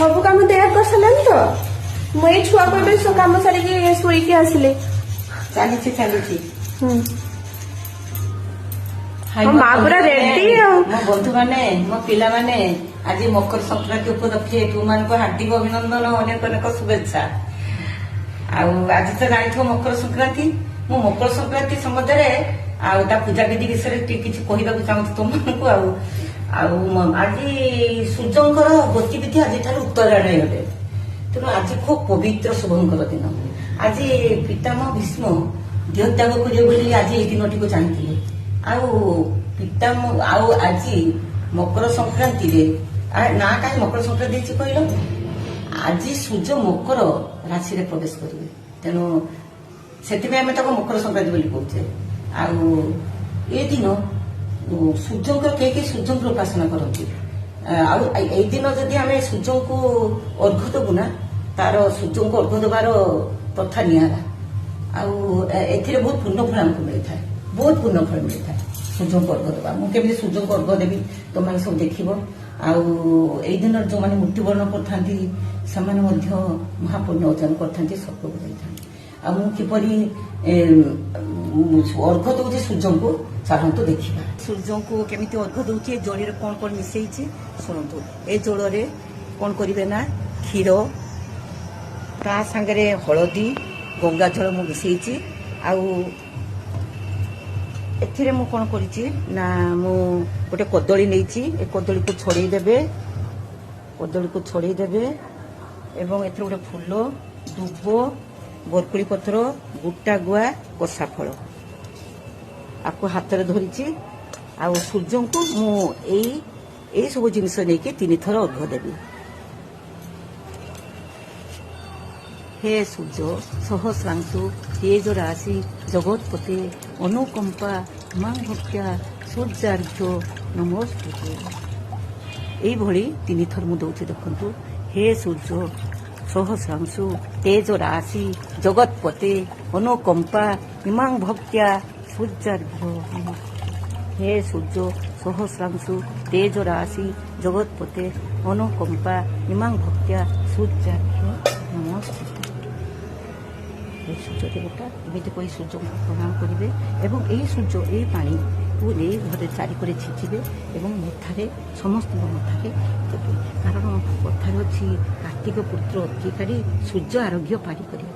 ସବୁ କାମ ତୟାର କରିସାରିଲାଣି ତ ମୁଁ ଏଇ ଛୁଆକୁ ଏବେ କାମ ସାରିକି ଶୋଇକି ଆସିଲି। ଚାଲିଛି ଚାଲିଛି। ମା ପୁରା ରେଡି ଆଉ। ମୋ ବନ୍ଧୁମାନେ ମୋ ପିଲାମାନେ ଆଜି ମକର ସଂକ୍ରାନ୍ତି ଉପଲକ୍ଷେ ତୁମମାନଙ୍କୁ ହାର୍ଦ୍ଦିକ ଅଭିନନ୍ଦନ ଅନେକ ଅନେକ ଶୁଭେଚ୍ଛା। ଆଉ ଆଜି ତ ଜାଣିଥିବ ମକର ସଂକ୍ରାନ୍ତି। ମୁଁ ମକର ସଂକ୍ରାନ୍ତି ସମ୍ବନ୍ଧରେ ଆଉ ତା ପୂଜାବିଧି ବିଷୟରେ ଟିକେ କିଛି କହିବାକୁ ଚାହୁଁଛି ତୁମମାନଙ୍କୁ। ଆଉ ଆଜି ସୂର୍ଯ୍ୟଙ୍କର ଗତିବିଧି ଆଜିଠାରୁ ଉତ୍ତରାୟଣ ହେବେ। ତେଣୁ ଆଜି ଖୁବ ପବିତ୍ର ଶୁଭଙ୍କର ଦିନ। ଆଜି ପିତାମହ ଭୀଷ୍ମ ଦେହତ୍ୟାଗ କରିବେ ବୋଲି ଆଜି ଏଇ ଦିନଟିକୁ ଚାହିଁଥିଲେ। ଆଉ ଆଜି ମକର ସଂକ୍ରାନ୍ତିରେ ନା କାହିଁ ମକର ସଂକ୍ରାନ୍ତି ହେଇଛି କହିଲ? ଆଜି ସୂର୍ଯ୍ୟ ମକର ରାଶିରେ ପ୍ରବେଶ କରିବେ। ତେଣୁ ସେଥିପାଇଁ ଆମେ ତାକୁ ମକର ସଂକ୍ରାନ୍ତି ବୋଲି କହୁଛେ। ଆଉ ଏ ଦିନ ସୂର୍ଯ୍ୟଙ୍କର କେହି ସୂର୍ଯ୍ୟଙ୍କର ଉପାସନା କରନ୍ତି। ଆଉ ଏଇ ଦିନ ଯଦି ଆମେ ସୂର୍ଯ୍ୟଙ୍କୁ ଅର୍ଘ୍ୟ ଦେବୁ ନା, ତାର ସୂର୍ଯ୍ୟଙ୍କୁ ଅର୍ଘ୍ୟ ଦେବାର ପ୍ରଥା ନିଆରା। ଆଉ ଏଥିରେ ବହୁତ ପୂର୍ଣ୍ଣଫଳ ଆମକୁ ମିଳିଥାଏ, ବହୁତ ପୂର୍ଣ୍ଣଫଳ ମିଳିଥାଏ ସୂର୍ଯ୍ୟଙ୍କୁ ଅର୍ଘ୍ୟ ଦେବା। ମୁଁ କେମିତି ସୂର୍ଯ୍ୟଙ୍କୁ ଅର୍ଘ୍ୟ ଦେବି ତମମାନେ ସବୁ ଦେଖିବ। ଆଉ ଏଇ ଦିନରେ ଯୋଉମାନେ ମୃତ୍ୟୁବରଣ କରିଥାନ୍ତି ସେମାନେ ମଧ୍ୟ ମହାପୁଣ୍ୟ ଅର୍ଜନ କରିଥାନ୍ତି, ସ୍ୱର୍ଗକୁ ଯାଇଥାନ୍ତି। ଆଉ ମୁଁ କିପରି ଅର୍ଘ୍ୟ ଦଉଛି ସୂର୍ଯ୍ୟଙ୍କୁ, ଚାଲନ୍ତୁ ଦେଖିବା। ସୂର୍ଯ୍ୟଙ୍କୁ କେମିତି ଅର୍ଘ୍ୟ ଦଉଛି, ଏ ଜଳରେ କଣ କଣ ମିଶେଇଛି ଶୁଣନ୍ତୁ। ଏ ଜଳରେ କଣ କରିବେ ନା, କ୍ଷୀର ତା ସାଙ୍ଗରେ ହଳଦୀ ଗଙ୍ଗା ଜଳ ମୁଁ ମିଶେଇଛି। ଆଉ ଏଥିରେ ମୁଁ କଣ କରିଛି ନା, ମୁଁ ଗୋଟେ କଦଳୀ ନେଇଛି। ଏ କଦଳୀକୁ ଛଡେଇ ଦେବେ ଏବଂ ଏଥିରେ ଗୋଟେ ଫୁଲ, ଦୁବ, ବରକୋଳି ପତ୍ର, ଗୋଟା ଗୁଆ, କଷା ଫଳ ଆକୁ ହାତରେ ଧରିଛି। ଆଉ ସୂର୍ଯ୍ୟଙ୍କୁ ମୁଁ ଏଇ ସବୁ ଜିନିଷ ନେଇକି 3 ଥର ଅର୍ଘ୍ୟ ଦେବି। हे सूर्य सहस्रांशु तेज राशि जगतपते अनुकंपा मां भक्त्या सूर्यार्घ्य नमस्ते। এইভাবে 3 থর মু দৌছি দেখন্তু। हे सूर्य सहस्रांशु तेज राशि जगतपते अनुकंपा इमां भक्त्या सूर्यार्घ्य। हे सूर्य सहस्रांशु तेज राशि जगतपते अनुकंपा इमां भक्त्या सूर्यार्घ्य नमस्ते। ସୂର୍ଯ୍ୟ ଦେବତା ଏମିତି କହି ସୂର୍ଯ୍ୟଙ୍କୁ ପ୍ରଣାମ କରିବେ ଏବଂ ଏହି ସୂର୍ଯ୍ୟ ଏହି ପାଣିକୁ ନେଇ ଘରେ ଚାରିକରେ ଛିଞ୍ଚିବେ ଏବଂ ମଥାରେ ସମସ୍ତଙ୍କ ମଥାରେ ଦେବେ। କାରଣ କଥାରେ ଅଛି କାର୍ତ୍ତିକ ପୁତ୍ର ଅଧିକାରୀ ସୂର୍ଯ୍ୟ ଆରୋଗ୍ୟ ପାରି କରିବେ।